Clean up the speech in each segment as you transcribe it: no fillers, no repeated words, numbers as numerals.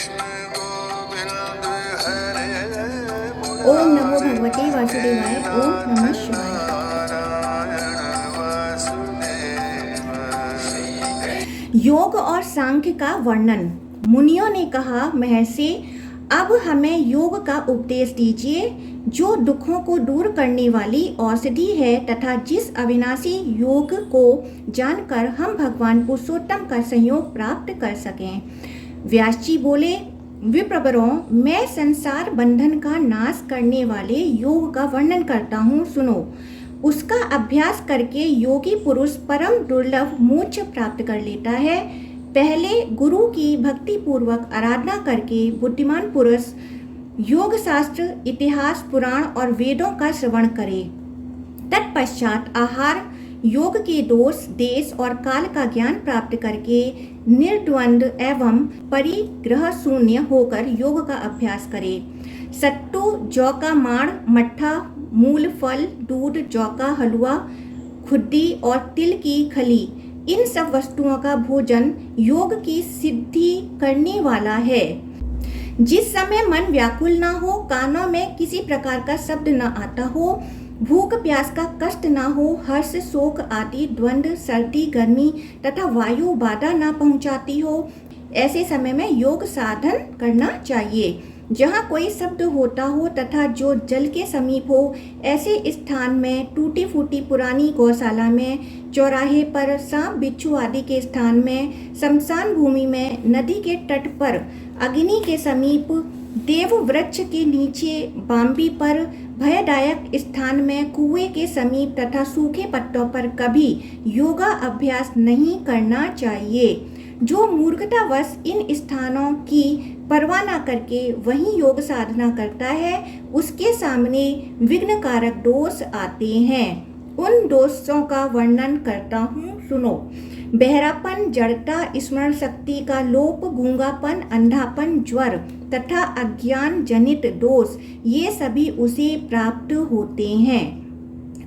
ओम नमो भगवते वासुदेवाय। ओम नमः शिवाय। योग और सांख्य का वर्णन। मुनियों ने कहा, महर्षि, अब हमें योग का उपदेश दीजिए, जो दुखों को दूर करने वाली औषधि है तथा जिस अविनाशी योग को जानकर हम भगवान पुरुषोत्तम का संयोग प्राप्त कर सकें। व्यास जी बोले, विप्रवरों, मैं संसार बंधन का नाश करने वाले योग का वर्णन करता हूँ, सुनो। उसका अभ्यास करके योगी पुरुष परम दुर्लभ मोक्ष प्राप्त कर लेता है। पहले गुरु की भक्ति पूर्वक आराधना करके बुद्धिमान पुरुष योग शास्त्र, इतिहास, पुराण और वेदों का श्रवण करे। तत्पश्चात आहार, योग के दोष, देश और काल का ज्ञान प्राप्त करके निर्द्वंद्व एवं परिग्रह शून्य होकर योग का अभ्यास करे। सत्तू, जौ का माड़, मट्ठा, मूल फल, दूध, जौ का हलवा, खुद्दी और तिल की खली, इन सब वस्तुओं का भोजन योग की सिद्धि करने वाला है। जिस समय मन व्याकुल न हो, कानों में किसी प्रकार का शब्द न आता हो, भूख प्यास का कष्ट न हो, हर्ष शोक आदि द्वंद्व, सर्दी गर्मी तथा वायु बाधा न पहुंचाती हो, ऐसे समय में योग साधन करना चाहिए। जहाँ कोई शब्द होता हो तथा जो जल के समीप हो, ऐसे स्थान में, टूटी फूटी पुरानी गौशाला में, चौराहे पर, सांप बिच्छू आदि के स्थान में, शमशान भूमि में, नदी के तट पर, अग्नि के समीप, देव वृक्ष के नीचे, बाम्बी पर, भयदायक स्थान में, कुएं के समीप तथा सूखे पत्तों पर कभी योगा अभ्यास नहीं करना चाहिए। जो मूर्खतावश इन स्थानों की परवाह न करके वहीं योग साधना करता है, उसके सामने विघ्नकारक दोष आते हैं। उन दोषों का वर्णन करता हूँ, सुनो। बहरापन, जड़ता, स्मरण शक्ति का लोप, गूंगापन, अंधापन, ज्वर तथा अज्ञान जनित दोष, ये सभी उसे प्राप्त होते हैं।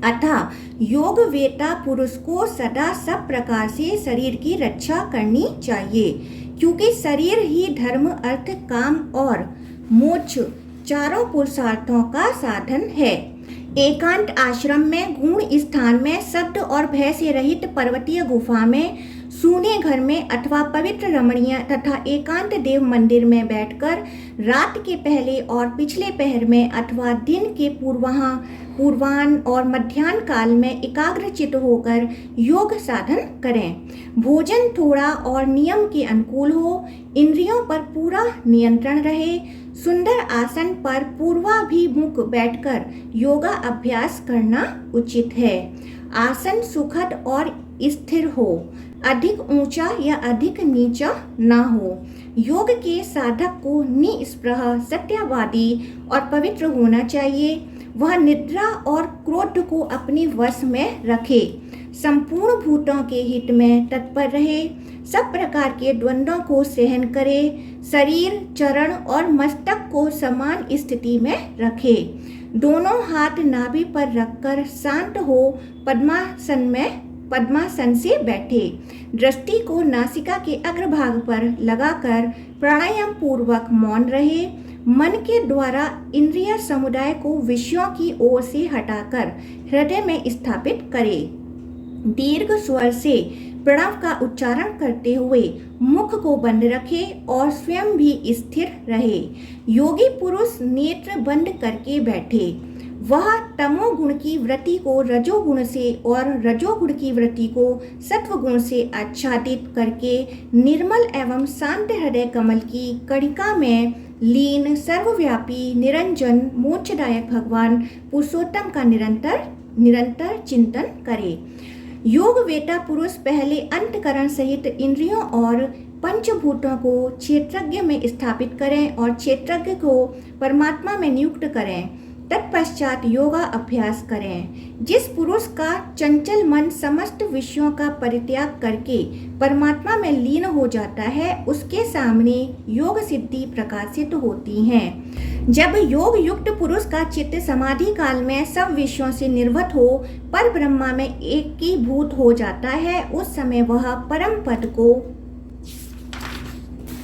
अतः योग वेता पुरुष को सदा सब प्रकार से शरीर की रक्षा करनी चाहिए, क्योंकि शरीर ही धर्म, अर्थ, काम और मोक्ष चारों पुरुषार्थों का साधन है। एकांत आश्रम में, गूढ़ स्थान में, शब्द और भय से रहित पर्वतीय गुफा में, सूने घर में अथवा पवित्र रमणीय तथा एकांत देव मंदिर में बैठकर रात के पहले और पिछले पहर में अथवा दिन के पूर्वाह्न और मध्याह्न काल में एकाग्रचित होकर योग साधन करें। भोजन थोड़ा और नियम के अनुकूल हो, इंद्रियों पर पूरा नियंत्रण रहे, सुंदर आसन पर पूर्वाभिमुख बैठकर योगा अभ्यास करना उचित है। आसन सुखद और स्थिर हो, अधिक ऊंचा या अधिक नीचा ना हो। योग के साधक को निस्पृह, सत्यवादी और पवित्र होना चाहिए। वह निद्रा और क्रोध को अपने वश में रखे, संपूर्ण भूतों के हित में तत्पर रहे, सब प्रकार के द्वंद्वों को सहन करे, शरीर, चरण और मस्तक को समान स्थिति में रखे, दोनों हाथ नाभि पर रखकर शांत हो पद्मासन से बैठे, दृष्टि को नासिका के अग्रभाग पर लगाकर प्राणायाम पूर्वक मौन रहे, मन के द्वारा इंद्रिय समुदाय को विषयों की ओर से हटाकर हृदय में स्थापित करे। दीर्घ स्वर से प्रणव का उच्चारण करते हुए मुख को बंद रखे और स्वयं भी स्थिर रहे। योगी पुरुष नेत्र बंद करके बैठे। वह तमोगुण की वृत्ति को रजोगुण से और रजोगुण की वृत्ति को सत्वगुण से आच्छादित करके निर्मल एवं शांत हृदय कमल की कणिका में लीन, सर्वव्यापी, निरंजन, मोक्षदायक भगवान पुरुषोत्तम का निरंतर चिंतन करे। योग वेता पुरुष पहले अंतकरण सहित इंद्रियों और पंचभूतों को क्षेत्रज्ञ में स्थापित करें और क्षेत्रज्ञ को परमात्मा में नियुक्त करें। तत्पश्चात योगा अभ्यास करें। जिस पुरुष का चंचल मन समस्त विषयों का परित्याग करके परमात्मा में लीन हो जाता है, उसके सामने योग सिद्धि प्रकाशित होती हैं। जब योग युक्त पुरुष का चित्त समाधि काल में सब विषयों से निर्वत हो पर ब्रह्मा में एकीभूत हो जाता है, उस समय वह परम पद को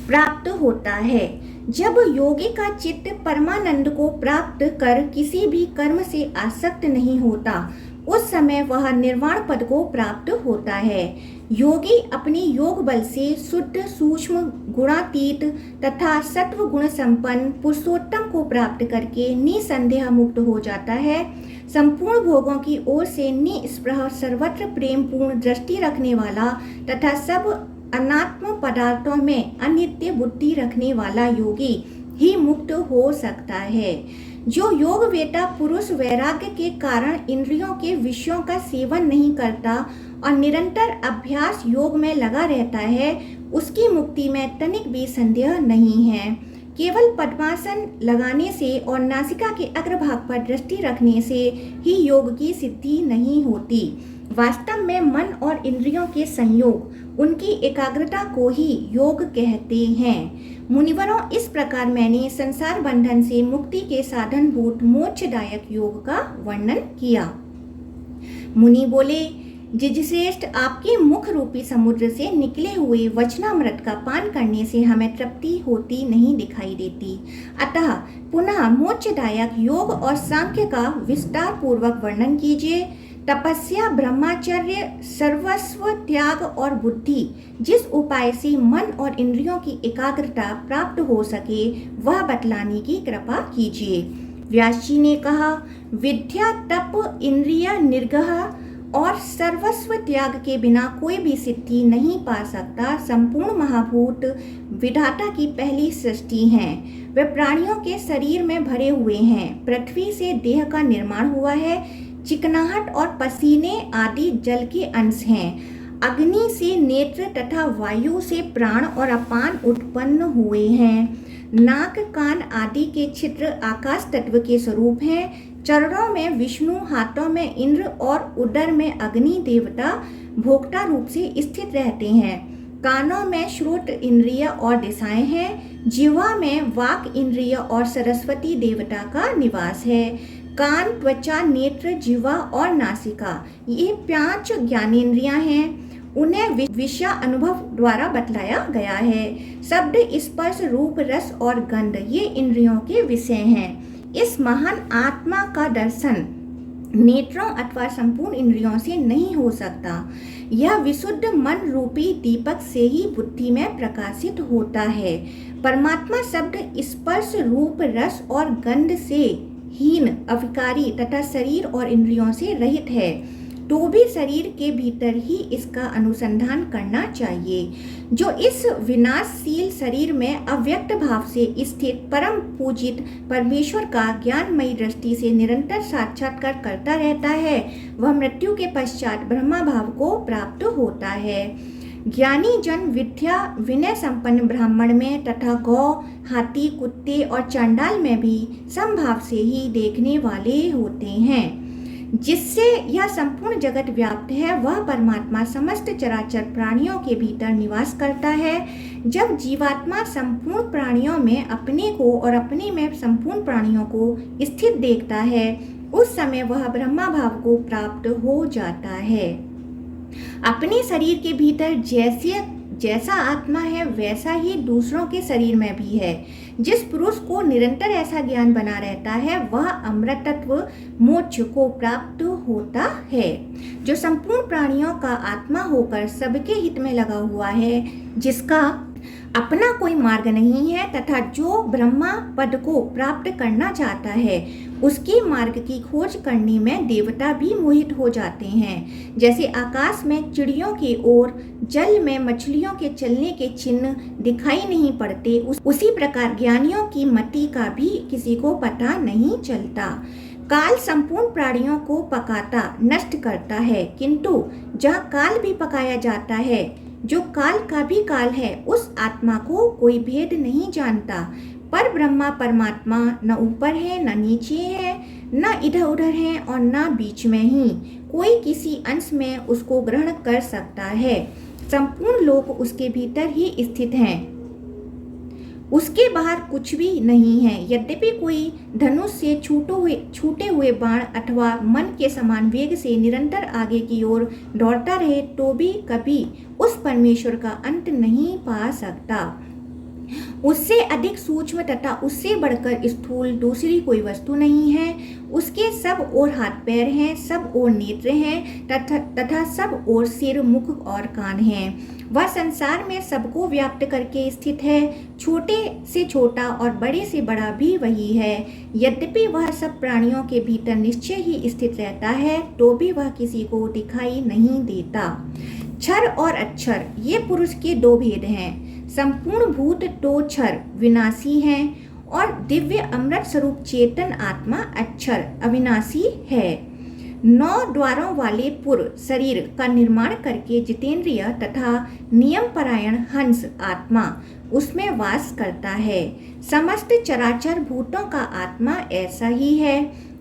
प्राप्त होता है। जब योगी का चित्त परमानंद को प्राप्त कर किसी भी कर्म से आसक्त नहीं होता, उस समय वह निर्वाण पद को प्राप्त होता है। योगी अपनी योग बल से शुद्ध सूक्ष्म गुणातीत तथा सत्व गुण संपन्न पुरुषोत्तम को प्राप्त करके निसंदेह मुक्त हो जाता है। संपूर्ण भोगों की ओर से निस्पृह सर्वत्र प्रेम पूर्ण दृष्टि रखने वाला तथा सब अनात्म पदार्थों में अनित्य बुद्धि रखने वाला योगी ही मुक्त हो सकता है। जो योग वेता पुरुष वैराग्य के कारण इंद्रियों के विषयों का सेवन नहीं करता और निरंतर अभ्यास योग में लगा रहता है, उसकी मुक्ति में तनिक भी संदेह नहीं है। केवल पद्मासन लगाने से और नासिका के अग्रभाग पर दृष्टि रखने से ही योग की सिद्धि नहीं होती। वास्तव में मन और इंद्रियों के संयोग, उनकी एकाग्रता को ही योग कहते हैं। मुनिवरों, इस प्रकार मैंने संसार बंधन से मुक्ति के साधनभूत मोक्षदायक योग का वर्णन किया। मुनि बोले, जिजश्रेष्ठ, आपके मुख रूपी समुद्र से निकले हुए वचनामृत का पान करने से हमें तृप्ति होती नहीं दिखाई देती। अतः पुनः मोक्षदायक योग और सांख्य का विस्तार पूर्वक वर्णन कीजिए। तपस्या, ब्रह्मचर्य, सर्वस्व त्याग और बुद्धि, जिस उपाय से मन और इंद्रियों की एकाग्रता प्राप्त हो सके, वह बतलाने की कृपा कीजिए। व्यास जी ने कहा, विद्या, तप, इंद्रिय निग्रह और सर्वस्व त्याग के बिना कोई भी सिद्धि नहीं पा सकता। संपूर्ण महाभूत विधाता की पहली सृष्टि हैं। वे प्राणियों के शरीर में भरे हुए हैं। पृथ्वी से देह का निर्माण हुआ है। चिकनाहट और पसीने आदि जल के अंश हैं। अग्नि से नेत्र तथा वायु से प्राण और अपान उत्पन्न हुए हैं। नाक, कान आदि के छिद्र आकाश तत्व के स्वरूप हैं। चरणों में विष्णु, हाथों में इंद्र और उदर में अग्नि देवता भोक्ता रूप से स्थित रहते हैं। कानों में श्रोत इंद्रिय और दिशाएं हैं। जिह्वा में वाक इंद्रिय और सरस्वती देवता का निवास है। कान, त्वचा, नेत्र, जिह्वा और नासिका, ये 5 ज्ञानेंद्रियां हैं। उन्हें विषय अनुभव द्वारा बतलाया गया है। शब्द, स्पर्श, रूप, रस और गंध, ये इंद्रियों के विषय हैं। इस महान आत्मा का दर्शन नेत्रों अथवा संपूर्ण इंद्रियों से नहीं हो सकता। यह विशुद्ध मन रूपी दीपक से ही बुद्धि में प्रकाशित होता है। परमात्मा शब्द, स्पर्श, रूप, रस और गंध से हीन, अविकारी तथा शरीर और इंद्रियों से रहित है, तो भी शरीर के भीतर ही इसका अनुसंधान करना चाहिए। जो इस विनाशशील शरीर में अव्यक्त भाव से स्थित परम पूजित परमेश्वर का ज्ञानमयी दृष्टि से निरंतर साक्षात्कार करता रहता है, वह मृत्यु के पश्चात ब्रह्मा भाव को प्राप्त होता है। ज्ञानी जन विद्या विनय संपन्न ब्राह्मण में तथा गौ, हाथी, कुत्ते और चांडाल में भी समभाव से ही देखने वाले होते हैं। जिससे यह संपूर्ण जगत व्याप्त है, वह परमात्मा समस्त चराचर प्राणियों के भीतर निवास करता है। जब जीवात्मा संपूर्ण प्राणियों में अपने को और अपने में संपूर्ण प्राणियों को स्थित देखता है, उस समय वह ब्रह्मा भाव को प्राप्त हो जाता है। अपने शरीर के भीतर जैसा आत्मा है, वैसा ही दूसरों के शरीर में भी है। जिस पुरुष को निरंतर ऐसा ज्ञान बना रहता है, वह अमृतत्व मोक्ष को प्राप्त होता है। जो संपूर्ण प्राणियों का आत्मा होकर सबके हित में लगा हुआ है, जिसका अपना कोई मार्ग नहीं है तथा जो ब्रह्मा पद को प्राप्त करना चाहता है, उसके मार्ग की खोज करने में देवता भी मोहित हो जाते हैं। जैसे आकाश में चिड़ियों की ओर, जल में मछलियों के चलने के चिन्ह दिखाई नहीं पड़ते, उसी प्रकार ज्ञानियों की मति का भी किसी को पता नहीं चलता। काल संपूर्ण प्राणियों को पकाता, नष्ट करता है, किंतु जहाँ काल भी पकाया जाता है, जो काल का भी काल है, उस आत्मा को कोई भेद नहीं जानता। पर ब्रह्मा परमात्मा न ऊपर है न नीचे है, न इधर उधर है और न बीच में ही। कोई किसी अंश में उसको ग्रहण कर सकता है। संपूर्ण लोक उसके भीतर ही स्थित हैं, उसके बाहर कुछ भी नहीं है। यद्यपि कोई धनुष से छूटे हुए बाण अथवा मन के समान वेग से निरंतर आगे की ओर दौड़ता रहे, तो भी कभी उस परमेश्वर का अंत नहीं पा सकता। उससे अधिक सूक्ष्म तथा उससे बढ़कर स्थूल दूसरी कोई वस्तु नहीं है। उसके सब ओर हाथ पैर हैं, सब ओर नेत्र हैं तथा सब ओर सिर, मुख और कान हैं। वह संसार में सबको व्याप्त करके स्थित है। छोटे से छोटा और बड़े से बड़ा भी वही है। यद्यपि वह सब प्राणियों के भीतर निश्चय ही स्थित रहता है, तो भी वह किसी को दिखाई नहीं देता। क्षर और अक्षर, ये पुरुष के दो भेद हैं। संपूर्ण भूत तो क्षर विनाशी हैं और दिव्य अमृत स्वरूप चेतन आत्मा अक्षर अविनाशी है। 9 द्वारों वाले पुर शरीर का निर्माण करके जितेंद्रिय तथा नियम परायण हंस आत्मा उसमें वास करता है। समस्त चराचर भूतों का आत्मा ऐसा ही है।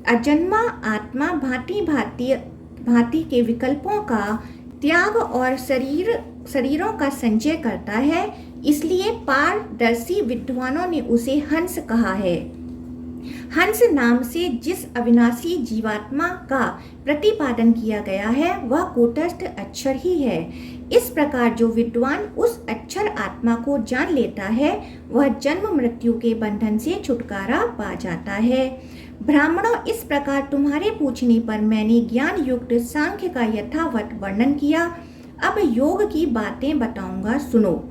अजन्मा आत्मा भांति के विकल्पों का त्याग और शरीरों का संचय करता है। इसलिए पारदर्शी विद्वानों ने उसे हंस कहा है। हंस नाम से जिस अविनाशी जीवात्मा का प्रतिपादन किया गया है, वह कूटस्थ अक्षर ही है। इस प्रकार जो विद्वान उस अक्षर आत्मा को जान लेता है, वह जन्म मृत्यु के बंधन से छुटकारा पा जाता है। ब्राह्मणों, इस प्रकार तुम्हारे पूछने पर मैंने ज्ञान युक्त सांख्य का यथावत वर्णन किया। अब योग की बातें बताऊंगा, सुनो।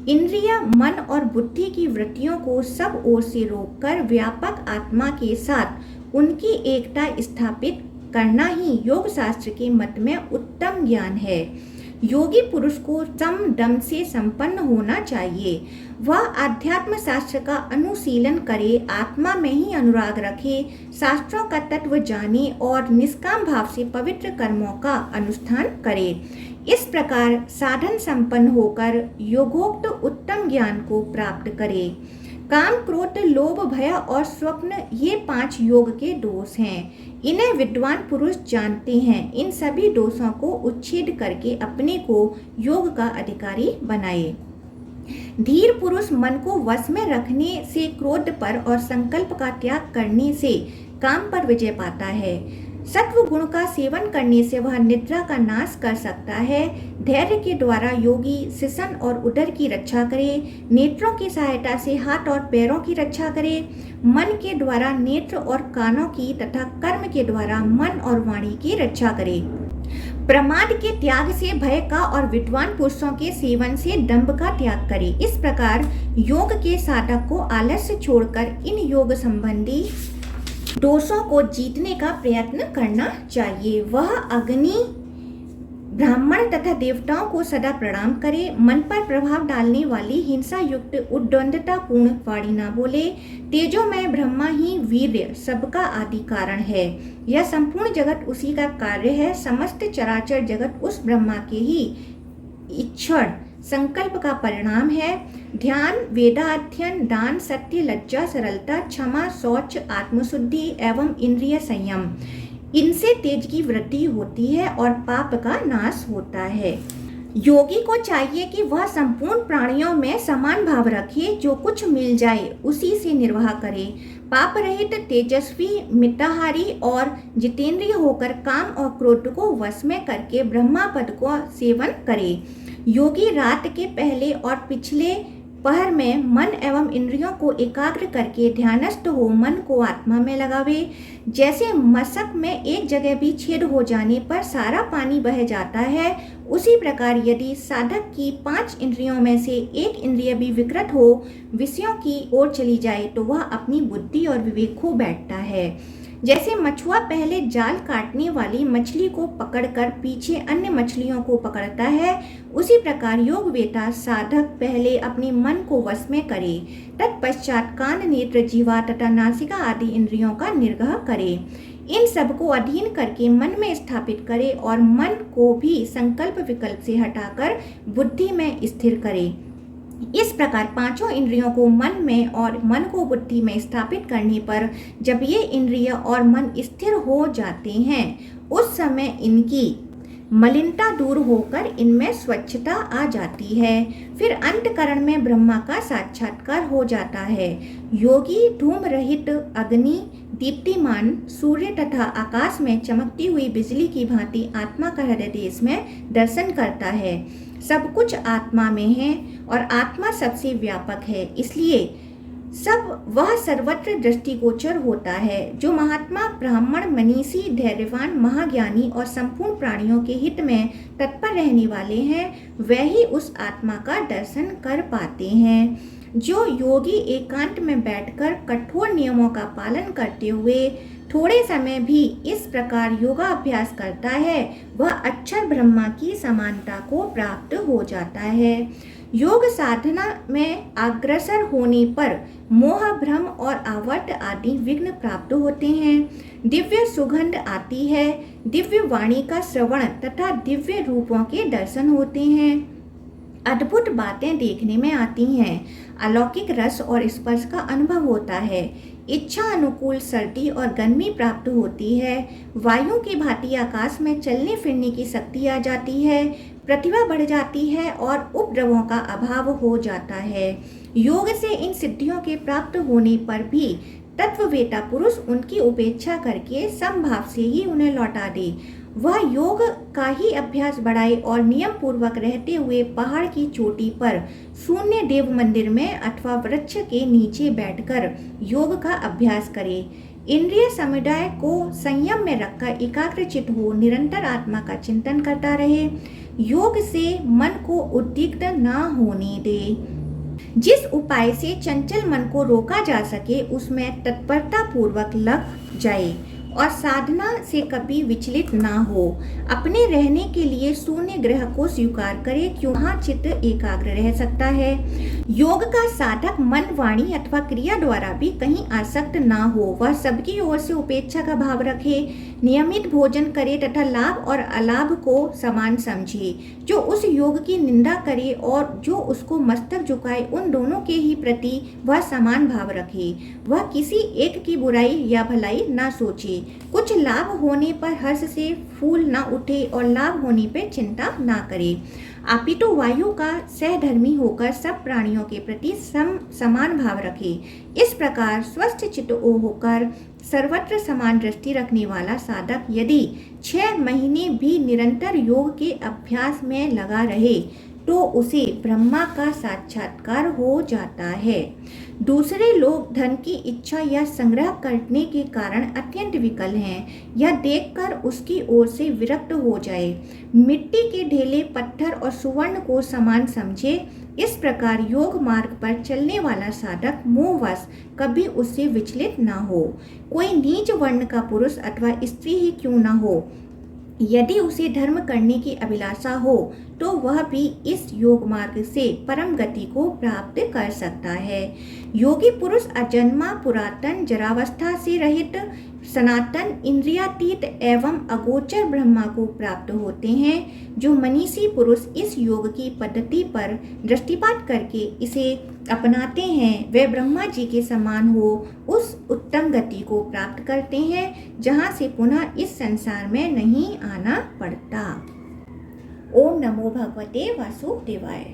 इंद्रिय, मन और बुद्धि की वृत्तियों को सब ओर से रोककर व्यापक आत्मा के साथ उनकी एकता स्थापित करना ही योग शास्त्र के मत में उत्तम ज्ञान है। योगी पुरुष को सम दम से संपन्न होना चाहिए। वह आध्यात्म शास्त्र का अनुशीलन करे, आत्मा में ही अनुराग रखे, शास्त्रों का तत्व जाने और निष्काम भाव से पवित्र कर्मों का अनुष्ठान करे। इस प्रकार साधन संपन्न होकर योगोक्त उत्तम ज्ञान को प्राप्त करे। काम, क्रोध, लोभ, भय और स्वप्न, ये 5 योग के दोष हैं। इन्हें विद्वान पुरुष जानते हैं। इन सभी दोषों को उच्छेद करके अपने को योग का अधिकारी बनाए। धीर पुरुष मन को वश में रखने से, क्रोध पर और संकल्प का त्याग करने से काम पर विजय पाता है। सत्व गुण का सेवन करने से वह निद्रा का नाश कर सकता है। धैर्य के द्वारा योगी शिशन और उदर की रक्षा करे। नेत्रों की सहायता से हाथ और पैरों की रक्षा करे। मन के द्वारा नेत्र और कानों की तथा कर्म के द्वारा मन और वाणी की रक्षा करे। प्रमाद के त्याग से भय का और विद्वान पुरुषों के सेवन से दंभ का त्याग करे। इस प्रकार योग के साधक को आलस्य छोड़कर इन योग संबंधी दोषों को जीतने का प्रयत्न करना चाहिए। वह अग्नि, ब्राह्मण तथा देवताओं को सदा प्रणाम करे। मन पर प्रभाव डालने वाली हिंसा युक्त उद्दंडता पूर्ण वाणी न बोले। तेजोमय ब्रह्मा ही वीर्य सबका आदि कारण है। यह संपूर्ण जगत उसी का कार्य है। समस्त चराचर जगत उस ब्रह्मा के ही इच्छण संकल्प का परिणाम है। ध्यान, वेदाध्ययन, दान, सत्य, लज्जा, सरलता, क्षमा, शौच, आत्मशुद्धि एवं इंद्रिय संयम, इनसे तेज की वृद्धि होती है और पाप का नाश होता है। योगी को चाहिए कि वह संपूर्ण प्राणियों में समान भाव रखे। जो कुछ मिल जाए उसी से निर्वाह करे। पाप रहित, तेजस्वी, मिताहारी और जितेंद्रिय होकर काम और क्रोध को वश में करके ब्रह्मा पद को सेवन करे। योगी रात के पहले और पिछले पहर में मन एवं इंद्रियों को एकाग्र करके ध्यानस्थ हो मन को आत्मा में लगावे। जैसे मशक में एक जगह भी छेद हो जाने पर सारा पानी बह जाता है, उसी प्रकार यदि साधक की 5 इंद्रियों में से एक इंद्रिय भी विकृत हो, विषयों की ओर चली जाए, तो वह अपनी बुद्धि और विवेक खो बैठता है। जैसे मछुआ पहले जाल काटने वाली मछली को पकड़कर पीछे अन्य मछलियों को पकड़ता है, उसी प्रकार योगवेता साधक पहले अपने मन को वश में करे, तत्पश्चात कान, नेत्र, जीवा तथा नासिका आदि इंद्रियों का निर्ग्रह करे। इन सब को अधीन करके मन में स्थापित करे और मन को भी संकल्प विकल्प से हटाकर बुद्धि में स्थिर करे। इस प्रकार 5 इंद्रियों को मन में और मन को बुद्धि में स्थापित करने पर जब ये इंद्रिय और मन स्थिर हो जाते हैं, उस समय इनकी मलिनता दूर होकर इनमें स्वच्छता आ जाती है। फिर अंतकरण में ब्रह्मा का साक्षात्कार हो जाता है। योगी धूम रहित अग्नि, दीप्तिमान सूर्य तथा आकाश में चमकती हुई बिजली की भांति आत्मा का हृदय देश में दर्शन करता है। सब कुछ आत्मा में है और आत्मा सबसे व्यापक है, इसलिए सब वह सर्वत्र दृष्टिगोचर होता है। जो महात्मा, ब्राह्मण, मनीषी, धैर्यवान, महाज्ञानी और संपूर्ण प्राणियों के हित में तत्पर रहने वाले हैं, वह ही उस आत्मा का दर्शन कर पाते हैं। जो योगी एकांत में बैठकर कठोर नियमों का पालन करते हुए थोड़े समय भी इस प्रकार योगाभ्यास करता है, वह अक्षर ब्रह्मा की समानता को प्राप्त हो जाता है। योग साधना में अग्रसर होने पर मोह, भ्रम और आवर्त आदि विघ्न प्राप्त होते हैं। दिव्य सुगंध आती है, दिव्य वाणी का श्रवण तथा दिव्य रूपों के दर्शन होते हैं, अद्भुत बातें देखने में आती हैं, अलौकिक रस और स्पर्श का अनुभव होता है, इच्छा अनुकूल सर्दी और गर्मी प्राप्त होती है, वायु की भांति आकाश में चलने फिरने की शक्ति आ जाती है, प्रतिभा बढ़ जाती है और उपद्रवों का अभाव हो जाता है। योग से इन सिद्धियों के प्राप्त होने पर भी तत्ववेता पुरुष उनकी उपेक्षा करके समभाव से ही उन्हें लौटा दे। वह योग का ही अभ्यास बढ़ाए और नियम पूर्वक रहते हुए पहाड़ की चोटी पर शून्य देव मंदिर में अथवा वृक्ष के नीचे बैठकर योग का अभ्यास करे। इंद्रिय समुदाय को संयम में रखकर एकाग्रचित हो निरंतर आत्मा का चिंतन करता रहे। योग से मन को उद्विग्न न होने दे। जिस उपाय से चंचल मन को रोका जा सके उसमें तत्परता पूर्वक लग जाए और साधना से कभी विचलित ना हो। अपने रहने के लिए शून्य ग्रह को स्वीकार करे, क्यों वहाँ चित्त एकाग्र रह सकता है। योग का साधक मन, वाणी अथवा क्रिया द्वारा भी कहीं आसक्त ना हो। वह सबकी ओर से उपेक्षा का भाव रखे, नियमित भोजन करे तथा लाभ और अलाभ को समान समझे। जो उस योग की निंदा करे और जो उसको मस्तक झुकाए, उन दोनों के ही प्रति वह समान भाव रखे। वह किसी एक की बुराई या भलाई ना सोचे। कुछ लाभ होने पर हर्ष से फूल ना उठे और लाभ होने पर चिंता ना करे, अपितु वायु का सहधर्मी होकर सब प्राणियों के प्रति समान भाव रखे। इस प्रकार स्वस्थ चित्त होकर सर्वत्र समान दृष्टि रखने वाला साधक यदि 6 महीने भी निरंतर योग के अभ्यास में लगा रहे तो उसे ब्रह्मा का साक्षात्कार हो जाता है। दूसरे लोग धन की इच्छा या संग्रह करने के कारण अत्यंत विकल हैं, यह देखकर उसकी ओर से विरक्त हो जाए। मिट्टी के ढेले पत्थर और सुवर्ण को समान समझे। इस प्रकार योग मार्ग पर चलने वाला साधक मोहवश कभी उससे विचलित न हो। कोई नीच वर्ण का पुरुष अथवा स्त्री ही क्यों न हो, यदि उसे धर्म करने की अभिलाषा हो तो वह भी इस योग मार्ग से परम गति को प्राप्त कर सकता है। योगी पुरुष अजन्मा, पुरातन, जरावस्था से रहित, सनातन, इंद्रियातीत एवं अगोचर ब्रह्मा को प्राप्त होते हैं। जो मनीषी पुरुष इस योग की पद्धति पर दृष्टिपात करके इसे अपनाते हैं, वे ब्रह्मा जी के समान हो उस उत्तम गति को प्राप्त करते हैं जहाँ से पुनः इस संसार में नहीं आना पड़ता। ओम नमो भगवते वासुदेवाय।